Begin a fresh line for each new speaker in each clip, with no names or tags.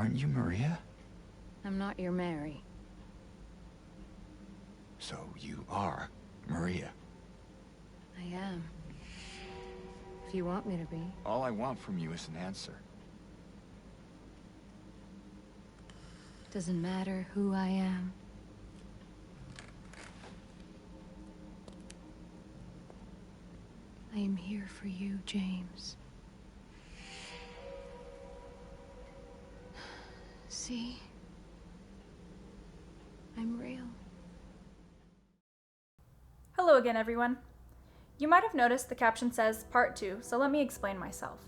Aren't you Maria?
I'm not your Mary.
So you are Maria.
I am. If you want me to be.
All I want from you is an answer.
Doesn't matter who I am. I am here for you, James. See? I'm real.
Hello again, everyone. You might have noticed the caption says Part 2, so let me explain myself.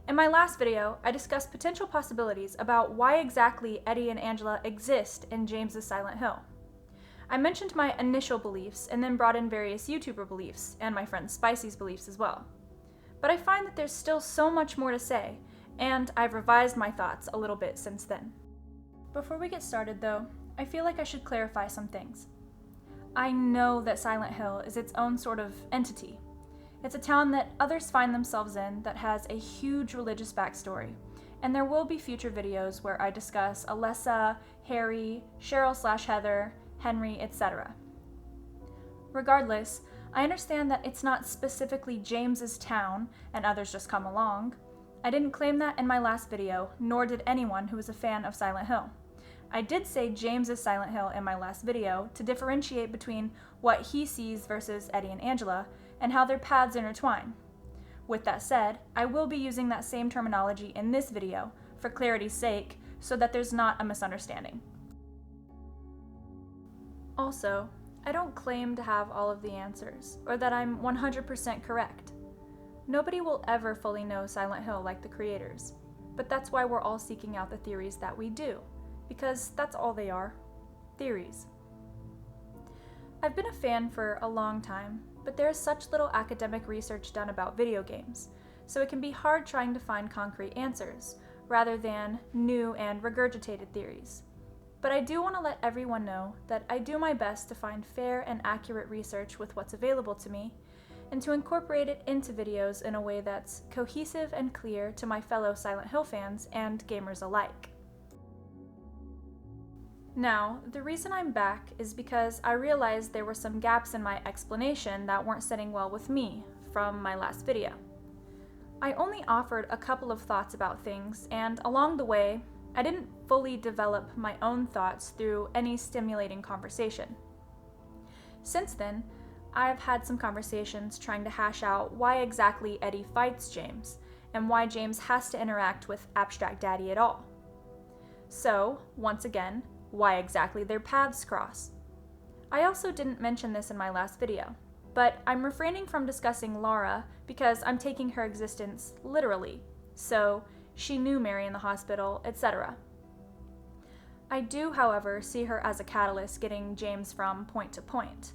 In my last video, I discussed potential possibilities about why exactly Eddie and Angela exist in James's Silent Hill. I mentioned my initial beliefs and then brought in various YouTuber beliefs, and my friend Spicy's beliefs as well. But I find that there's still so much more to say, and I've revised my thoughts a little bit since then. Before we get started though, I feel like I should clarify some things. I know that Silent Hill is its own sort of entity. It's a town that others find themselves in that has a huge religious backstory, and there will be future videos where I discuss Alessa, Harry, Cheryl/Heather, Henry, etc. Regardless, I understand that it's not specifically James's town and others just come along. I didn't claim that in my last video, nor did anyone who is a fan of Silent Hill. I did say James's Silent Hill in my last video to differentiate between what he sees versus Eddie and Angela, and how their paths intertwine. With that said, I will be using that same terminology in this video, for clarity's sake, so that there's not a misunderstanding. Also, I don't claim to have all of the answers, or that I'm 100% correct. Nobody will ever fully know Silent Hill like the creators, but that's why we're all seeking out the theories that we do, because that's all they are, theories. I've been a fan for a long time, but there is such little academic research done about video games, so it can be hard trying to find concrete answers, rather than new and regurgitated theories. But I do want to let everyone know that I do my best to find fair and accurate research with what's available to me, and to incorporate it into videos in a way that's cohesive and clear to my fellow Silent Hill fans and gamers alike. Now, the reason I'm back is because I realized there were some gaps in my explanation that weren't sitting well with me from my last video. I only offered a couple of thoughts about things, and along the way, I didn't fully develop my own thoughts through any stimulating conversation. Since then, I've had some conversations trying to hash out why exactly Eddie fights James, and why James has to interact with Abstract Daddy at all. So, once again, why exactly their paths cross. I also didn't mention this in my last video, but I'm refraining from discussing Laura because I'm taking her existence literally, so she knew Mary in the hospital, etc. I do, however, see her as a catalyst getting James from point to point,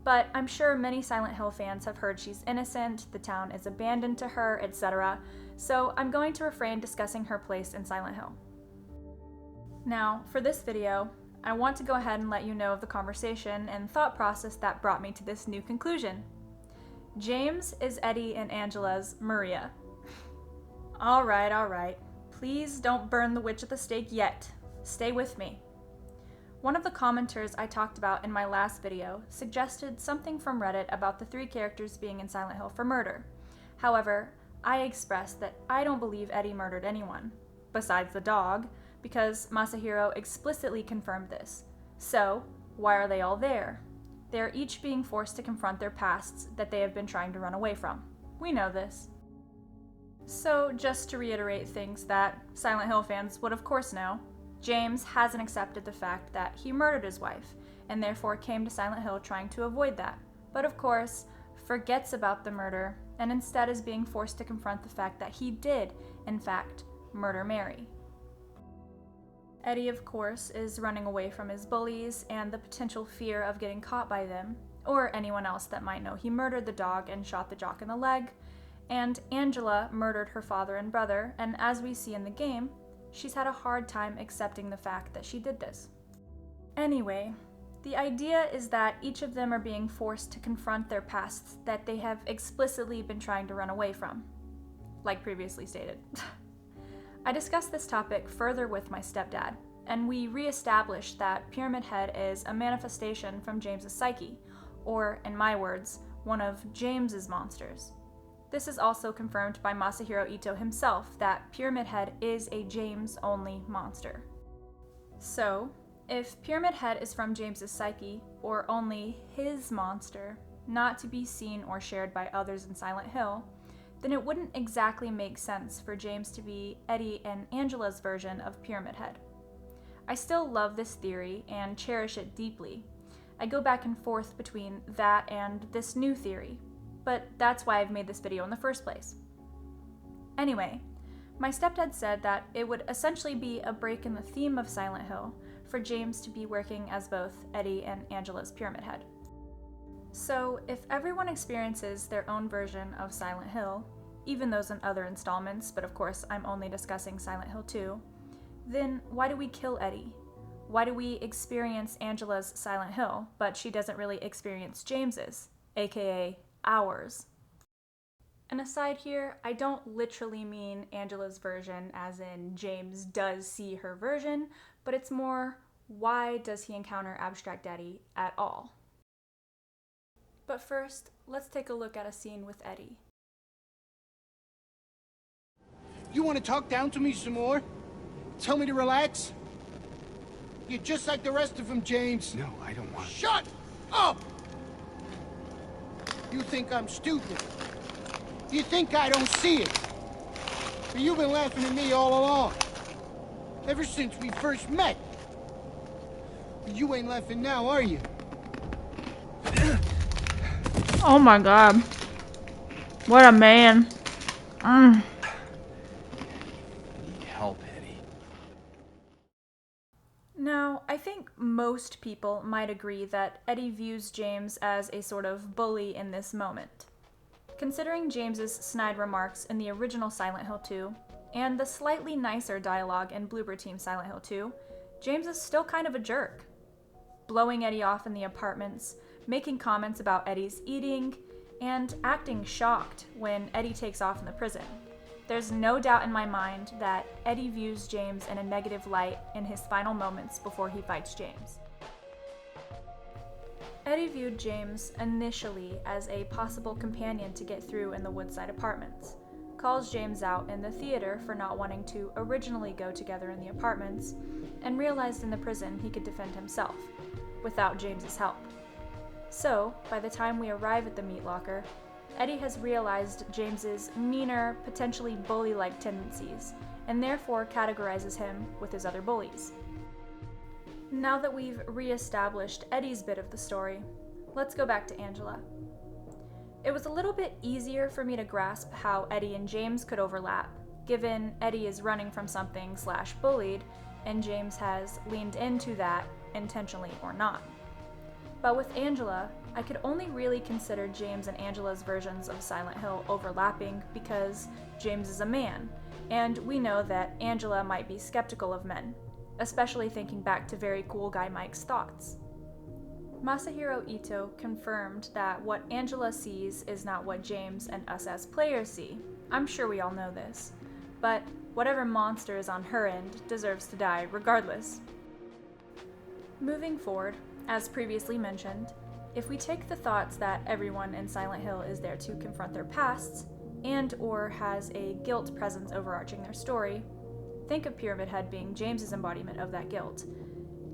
but I'm sure many Silent Hill fans have heard she's innocent, the town is abandoned to her, etc., so I'm going to refrain discussing her place in Silent Hill. Now, for this video, I want to go ahead and let you know of the conversation and thought process that brought me to this new conclusion. James is Eddie and Angela's Maria. Alright. Please don't burn the witch at the stake yet. Stay with me. One of the commenters I talked about in my last video suggested something from Reddit about the three characters being in Silent Hill for murder. However, I expressed that I don't believe Eddie murdered anyone, besides the dog, because Masahiro explicitly confirmed this. So, why are they all there? They are each being forced to confront their pasts that they have been trying to run away from. We know this. So, just to reiterate things that Silent Hill fans would of course know, James hasn't accepted the fact that he murdered his wife, and therefore came to Silent Hill trying to avoid that, but of course, forgets about the murder, and instead is being forced to confront the fact that he did, in fact, murder Mary. Eddie, of course, is running away from his bullies and the potential fear of getting caught by them, or anyone else that might know he murdered the dog and shot the jock in the leg, and Angela murdered her father and brother, and as we see in the game, she's had a hard time accepting the fact that she did this. Anyway, the idea is that each of them are being forced to confront their pasts that they have explicitly been trying to run away from, like previously stated. I discussed this topic further with my stepdad, and we re-established that Pyramid Head is a manifestation from James's psyche, or, in my words, one of James's monsters. This is also confirmed by Masahiro Ito himself that Pyramid Head is a James-only monster. So, if Pyramid Head is from James's psyche, or only his monster, not to be seen or shared by others in Silent Hill, then it wouldn't exactly make sense for James to be Eddie and Angela's version of Pyramid Head. I still love this theory and cherish it deeply. I go back and forth between that and this new theory, but that's why I've made this video in the first place. Anyway, my stepdad said that it would essentially be a break in the theme of Silent Hill for James to be working as both Eddie and Angela's Pyramid Head. So, if everyone experiences their own version of Silent Hill, even those in other installments, but of course I'm only discussing Silent Hill 2, then why do we kill Eddie? Why do we experience Angela's Silent Hill, but she doesn't really experience James's, aka ours? And aside here, I don't literally mean Angela's version as in James does see her version, but it's more, why does he encounter Abstract Daddy at all? But first, let's take a look at a scene with Eddie.
You want to talk down to me some more? Tell me to relax? You're just like the rest of them, James.
No, I don't want...
Shut up! You think I'm stupid. You think I don't see it. But you've been laughing at me all along. Ever since we first met. But you ain't laughing now, are you?
Oh my god. What a man.
Need help, Eddie.
Now, I think most people might agree that Eddie views James as a sort of bully in this moment. Considering James's snide remarks in the original Silent Hill 2, and the slightly nicer dialogue in Bloober Team Silent Hill 2, James is still kind of a jerk. Blowing Eddie off in the apartments, making comments about Eddie's eating, and acting shocked when Eddie takes off in the prison. There's no doubt in my mind that Eddie views James in a negative light in his final moments before he fights James. Eddie viewed James initially as a possible companion to get through in the Woodside apartments, calls James out in the theater for not wanting to originally go together in the apartments, and realized in the prison he could defend himself, without James's help. So, by the time we arrive at the meat locker, Eddie has realized James's meaner, potentially bully-like tendencies, and therefore categorizes him with his other bullies. Now that we've re-established Eddie's bit of the story, let's go back to Angela. It was a little bit easier for me to grasp how Eddie and James could overlap, given Eddie is running from something / bullied, and James has leaned into that, intentionally or not. But with Angela, I could only really consider James and Angela's versions of Silent Hill overlapping because James is a man, and we know that Angela might be skeptical of men, especially thinking back to Very Cool Guy Mike's thoughts. Masahiro Ito confirmed that what Angela sees is not what James and us as players see. I'm sure we all know this, but whatever monster is on her end deserves to die regardless. Moving forward, as previously mentioned, if we take the thoughts that everyone in Silent Hill is there to confront their pasts, and or has a guilt presence overarching their story, think of Pyramid Head being James's embodiment of that guilt,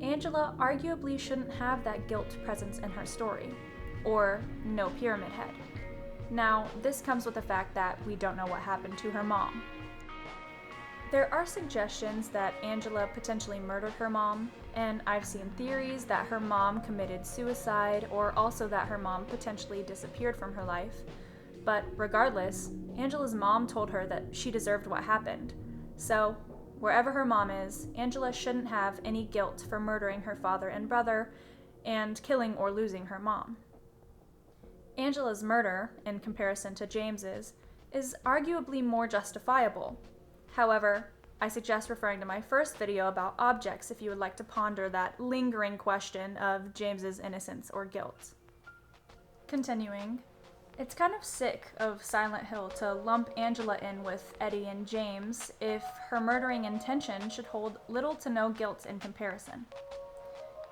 Angela arguably shouldn't have that guilt presence in her story, or no Pyramid Head. Now, this comes with the fact that we don't know what happened to her mom. There are suggestions that Angela potentially murdered her mom, and I've seen theories that her mom committed suicide or also that her mom potentially disappeared from her life. But regardless, Angela's mom told her that she deserved what happened. So, wherever her mom is, Angela shouldn't have any guilt for murdering her father and brother and killing or losing her mom. Angela's murder, in comparison to James's, is arguably more justifiable. However, I suggest referring to my first video about objects if you would like to ponder that lingering question of James's innocence or guilt. Continuing, It's kind of sick of Silent Hill to lump Angela in with Eddie and James if her murdering intention should hold little to no guilt in comparison.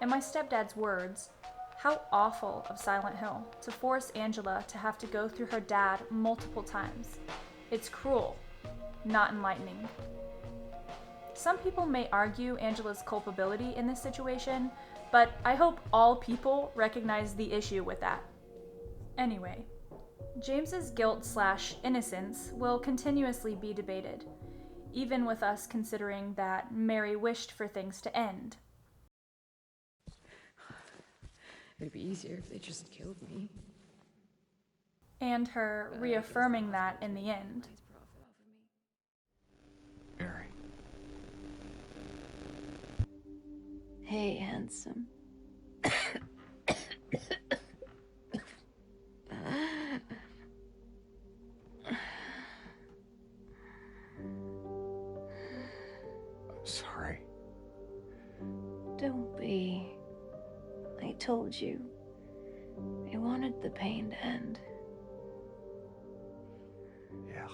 In my stepdad's words, how awful of Silent Hill to force Angela to have to go through her dad multiple times. It's cruel, not enlightening. Some people may argue Angela's culpability in this situation, but I hope all people recognize the issue with that. Anyway, James's guilt/innocence will continuously be debated, even with us considering that Mary wished for things to end.
It'd be easier if they just killed me.
And her reaffirming that in the end.
Mary.
Hey, handsome.
I'm sorry.
Don't be. I told you. I wanted the pain to end.
Yeah.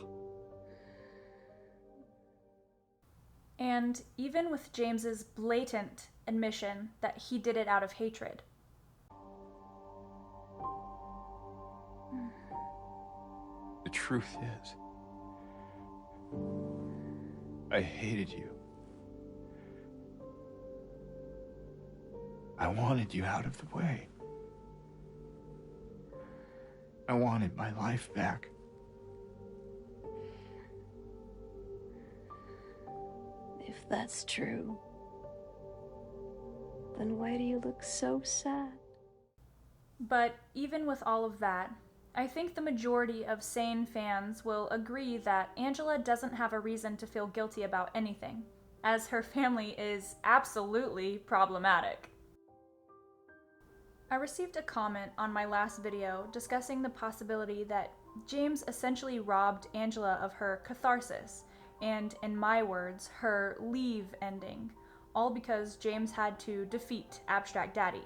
And even with James's blatant admission that he did it out of hatred.
The truth is, I hated you. I wanted you out of the way. I wanted my life back.
If that's true, then why do you look so sad?
But even with all of that, I think the majority of sane fans will agree that Angela doesn't have a reason to feel guilty about anything, as her family is absolutely problematic. I received a comment on my last video discussing the possibility that James essentially robbed Angela of her catharsis, and in my words, her leave ending, all because James had to defeat Abstract Daddy.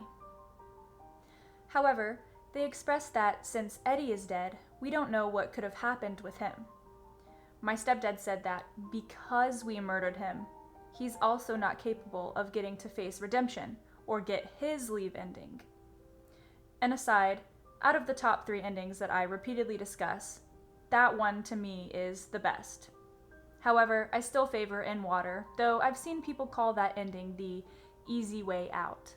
However, they expressed that since Eddie is dead, we don't know what could have happened with him. My stepdad said that because we murdered him, he's also not capable of getting to face redemption or get his leave ending. And aside, out of the top 3 endings that I repeatedly discuss, that one to me is the best. However, I still favor In Water, though I've seen people call that ending the easy way out.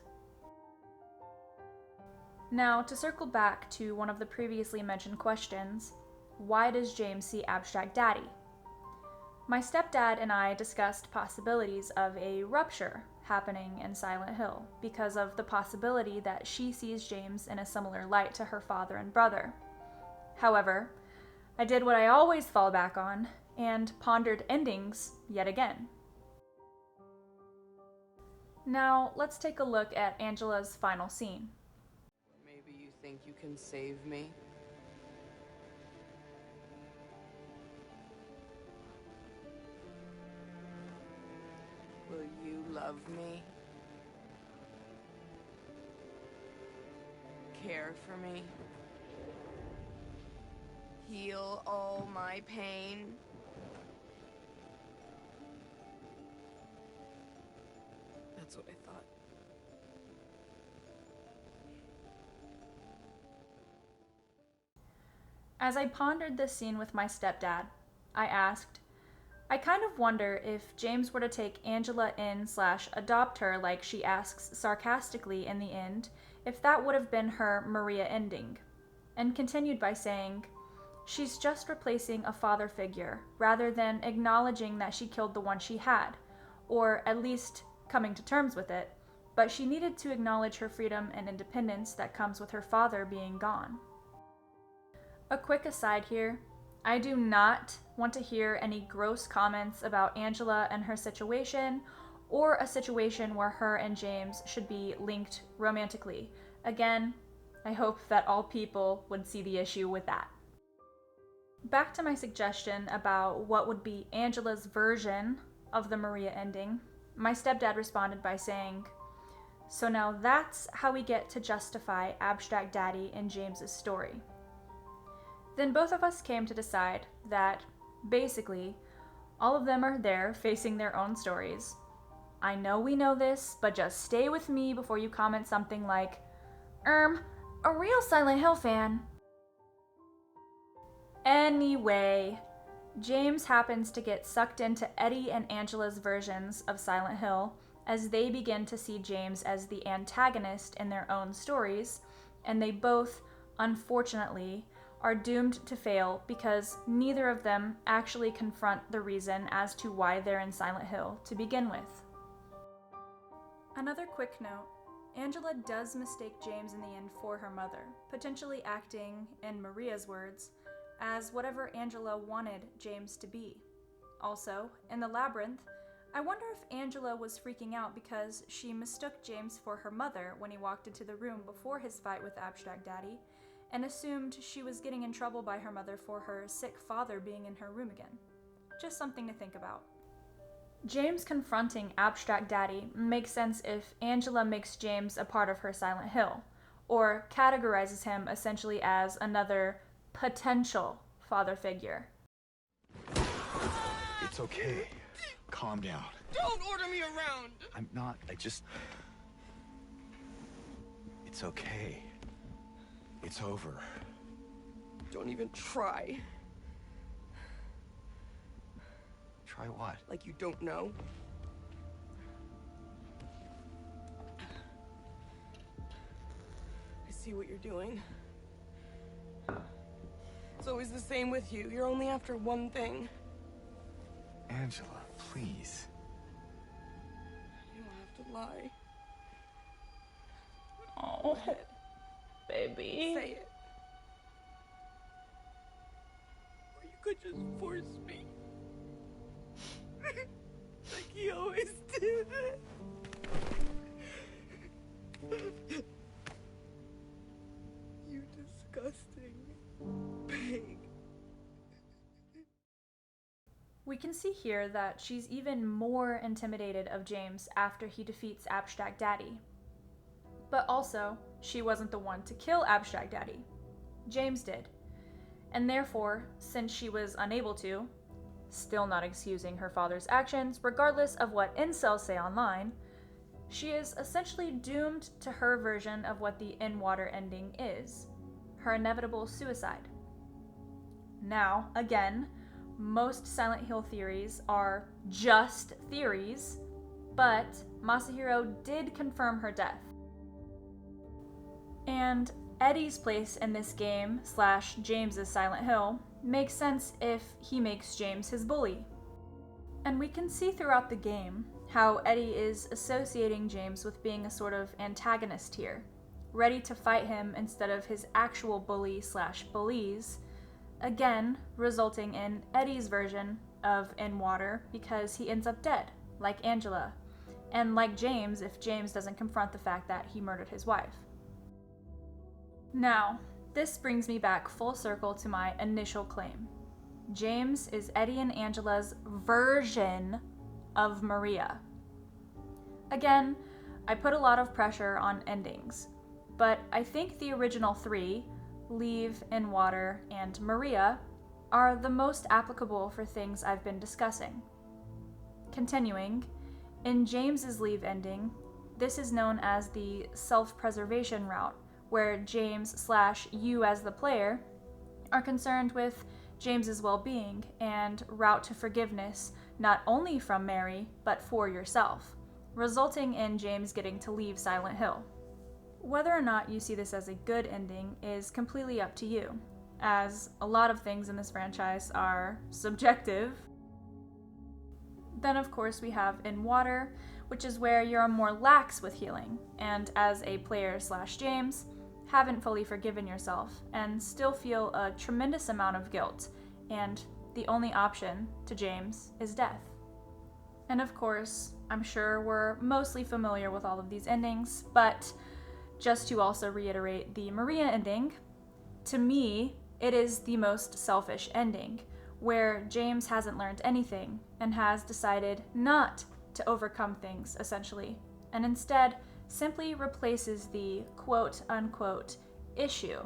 Now, to circle back to one of the previously mentioned questions, why does James see Abstract Daddy? My stepdad and I discussed possibilities of a rupture happening in Silent Hill because of the possibility that she sees James in a similar light to her father and brother. However, I did what I always fall back on and pondered endings yet again. Now, let's take a look at Angela's final scene.
Maybe you think you can save me? Will you love me? Care for me? Heal all my pain? That's what I thought.
As I pondered this scene with my stepdad, I asked, I kind of wonder if James were to take Angela in/adopt her like she asks sarcastically in the end, if that would have been her Maria ending. And continued by saying, she's just replacing a father figure rather than acknowledging that she killed the one she had, or at least coming to terms with it, but she needed to acknowledge her freedom and independence that comes with her father being gone. A quick aside here, I do not want to hear any gross comments about Angela and her situation, or a situation where her and James should be linked romantically. Again, I hope that all people would see the issue with that. Back to my suggestion about what would be Angela's version of the Maria ending, my stepdad responded by saying, so now that's how we get to justify Abstract Daddy in James's story. Then both of us came to decide that, basically, all of them are there facing their own stories. I know we know this, but just stay with me before you comment something like, a real Silent Hill fan. Anyway, James happens to get sucked into Eddie and Angela's versions of Silent Hill as they begin to see James as the antagonist in their own stories, and they both, unfortunately, are doomed to fail because neither of them actually confront the reason as to why they're in Silent Hill to begin with. Another quick note, Angela does mistake James in the end for her mother, potentially acting, in Maria's words, as whatever Angela wanted James to be. Also, in the labyrinth, I wonder if Angela was freaking out because she mistook James for her mother when he walked into the room before his fight with Abstract Daddy, and assumed she was getting in trouble by her mother for her sick father being in her room again. Just something to think about. James confronting Abstract Daddy makes sense if Angela makes James a part of her Silent Hill, or categorizes him essentially as another potential father figure.
It's okay. Calm down.
Don't order me around!
I'm not. It's okay. It's over.
Don't even try.
Try what?
Like you don't know. I see what you're doing. It's always the same with you. You're only after one thing.
Angela, please.
You don't have to lie.
Oh, baby.
Say it. Or you could just force me. Like he always did. You disgusting pig.
We can see here that she's even more intimidated of James after he defeats Abstract Daddy. But also, she wasn't the one to kill Abstract Daddy. James did. And therefore, since she was unable to, still not excusing her father's actions, regardless of what incels say online, she is essentially doomed to her version of what the in-water ending is, her inevitable suicide. Now, again, most Silent Hill theories are just theories, but Masahiro did confirm her death. And Eddie's place in this game / James's Silent Hill makes sense if he makes James his bully. And we can see throughout the game how Eddie is associating James with being a sort of antagonist here, ready to fight him instead of his actual bully / bullies, again resulting in Eddie's version of in water because he ends up dead, like Angela, and like James if James doesn't confront the fact that he murdered his wife. Now, this brings me back full circle to my initial claim. James is Eddie and Angela's version of Maria. Again, I put a lot of pressure on endings, but I think the original three, Leave, In Water, and Maria, are the most applicable for things I've been discussing. Continuing, in James's Leave ending, this is known as the self-preservation route, where James / you as the player are concerned with James's well-being and route to forgiveness, not only from Mary, but for yourself, resulting in James getting to leave Silent Hill. Whether or not you see this as a good ending is completely up to you, as a lot of things in this franchise are subjective. Then of course we have In Water, which is where you're more lax with healing, and as a player / James, haven't fully forgiven yourself and still feel a tremendous amount of guilt, and the only option to James is death. And of course, I'm sure we're mostly familiar with all of these endings, but just to also reiterate the Maria ending, to me, it is the most selfish ending, where James hasn't learned anything and has decided not to overcome things, essentially, and instead simply replaces the quote-unquote issue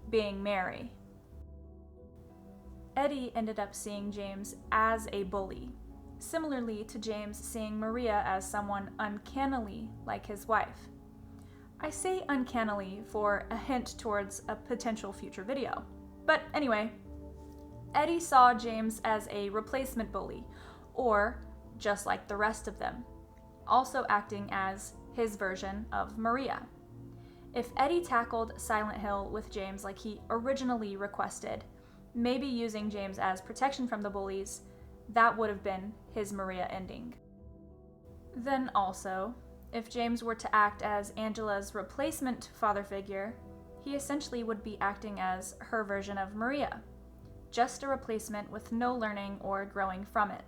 being Mary. Eddie ended up seeing James as a bully, similarly to James seeing Maria as someone uncannily like his wife. I say uncannily for a hint towards a potential future video. But anyway, Eddie saw James as a replacement bully, or just like the rest of them, also acting as his version of Maria. If Eddie tackled Silent Hill with James like he originally requested, maybe using James as protection from the bullies, that would have been his Maria ending. Then also, if James were to act as Angela's replacement father figure, he essentially would be acting as her version of Maria, just a replacement with no learning or growing from it.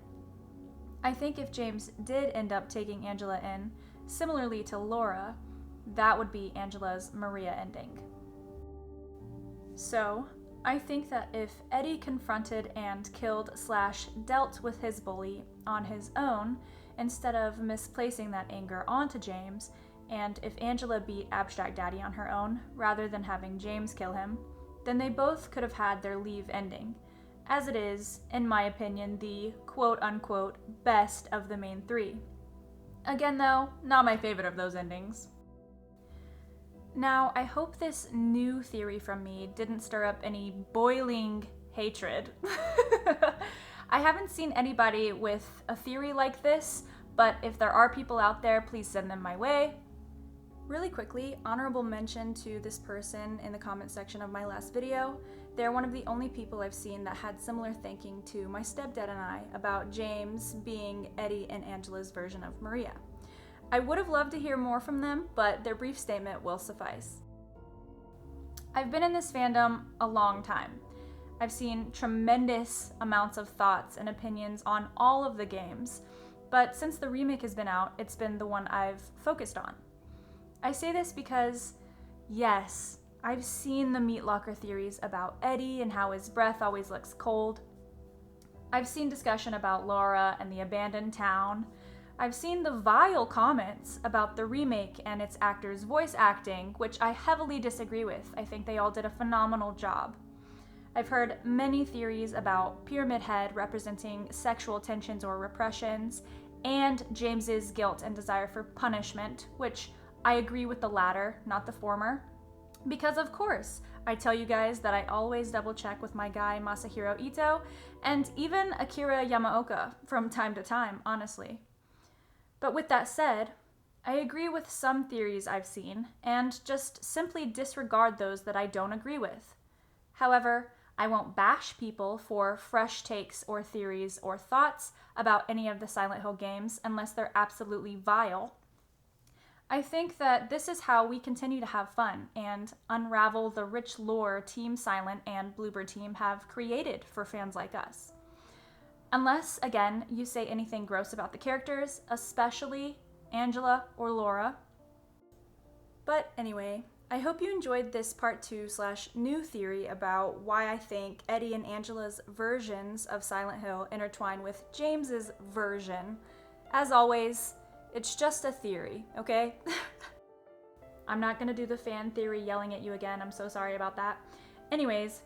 I think if James did end up taking Angela in, similarly to Laura, that would be Angela's Maria ending. So, I think that if Eddie confronted and killed/dealt with his bully on his own, instead of misplacing that anger onto James, and if Angela beat Abstract Daddy on her own, rather than having James kill him, then they both could have had their leave ending. As it is, in my opinion, the quote-unquote best of the main three. Again though, not my favorite of those endings. Now, I hope this new theory from me didn't stir up any boiling hatred. I haven't seen anybody with a theory like this, but if there are people out there, please send them my way. Really quickly, honorable mention to this person in the comment section of my last video. They're one of the only people I've seen that had similar thinking to my stepdad and I about James being Eddie and Angela's version of Maria. I would have loved to hear more from them, but their brief statement will suffice. I've been in this fandom a long time. I've seen tremendous amounts of thoughts and opinions on all of the games, but since the remake has been out, it's been the one I've focused on. I say this because, yes, I've seen the meat locker theories about Eddie and how his breath always looks cold. I've seen discussion about Laura and the abandoned town. I've seen the vile comments about the remake and its actors' voice acting, which I heavily disagree with. I think they all did a phenomenal job. I've heard many theories about Pyramid Head representing sexual tensions or repressions, and James's guilt and desire for punishment, which I agree with the latter, not the former. Because of course, I tell you guys that I always double check with my guy Masahiro Ito, and even Akira Yamaoka from time to time, honestly. But with that said, I agree with some theories I've seen, and just simply disregard those that I don't agree with. However, I won't bash people for fresh takes or theories or thoughts about any of the Silent Hill games unless they're absolutely vile. I think that this is how we continue to have fun and unravel the rich lore Team Silent and Bluebird Team have created for fans like us. Unless, again, you say anything gross about the characters, especially Angela or Laura. But anyway, I hope you enjoyed this part 2/new theory about why I think Eddie and Angela's versions of Silent Hill intertwine with James's version. As always, it's just a theory, okay? I'm not gonna do the fan theory yelling at you again, I'm so sorry about that. Anyways,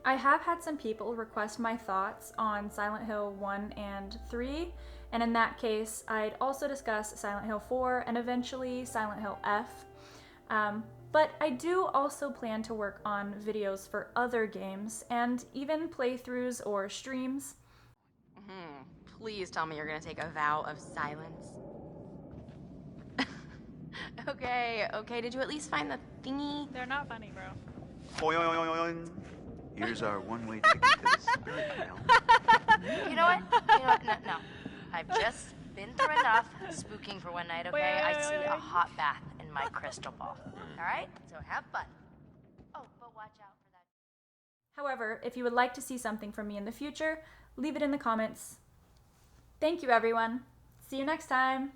I have had some people request my thoughts on Silent Hill 1 and 3, and in that case, I'd also discuss Silent Hill 4 and eventually Silent Hill F. But I do also plan to work on videos for other games and even playthroughs or streams.
Please tell me you're gonna take a vow of silence. Okay, did you at least find the thingy?
They're not funny, bro.
Boing. Here's our one-way ticket to the spirit realm.
You know what? No. I've just been through enough spooking for one night, okay? I see a hot bath in my crystal ball. All right? So have fun. Oh, but watch out for that.
However, if you would like to see something from me in the future, leave it in the comments. Thank you, everyone. See you next time.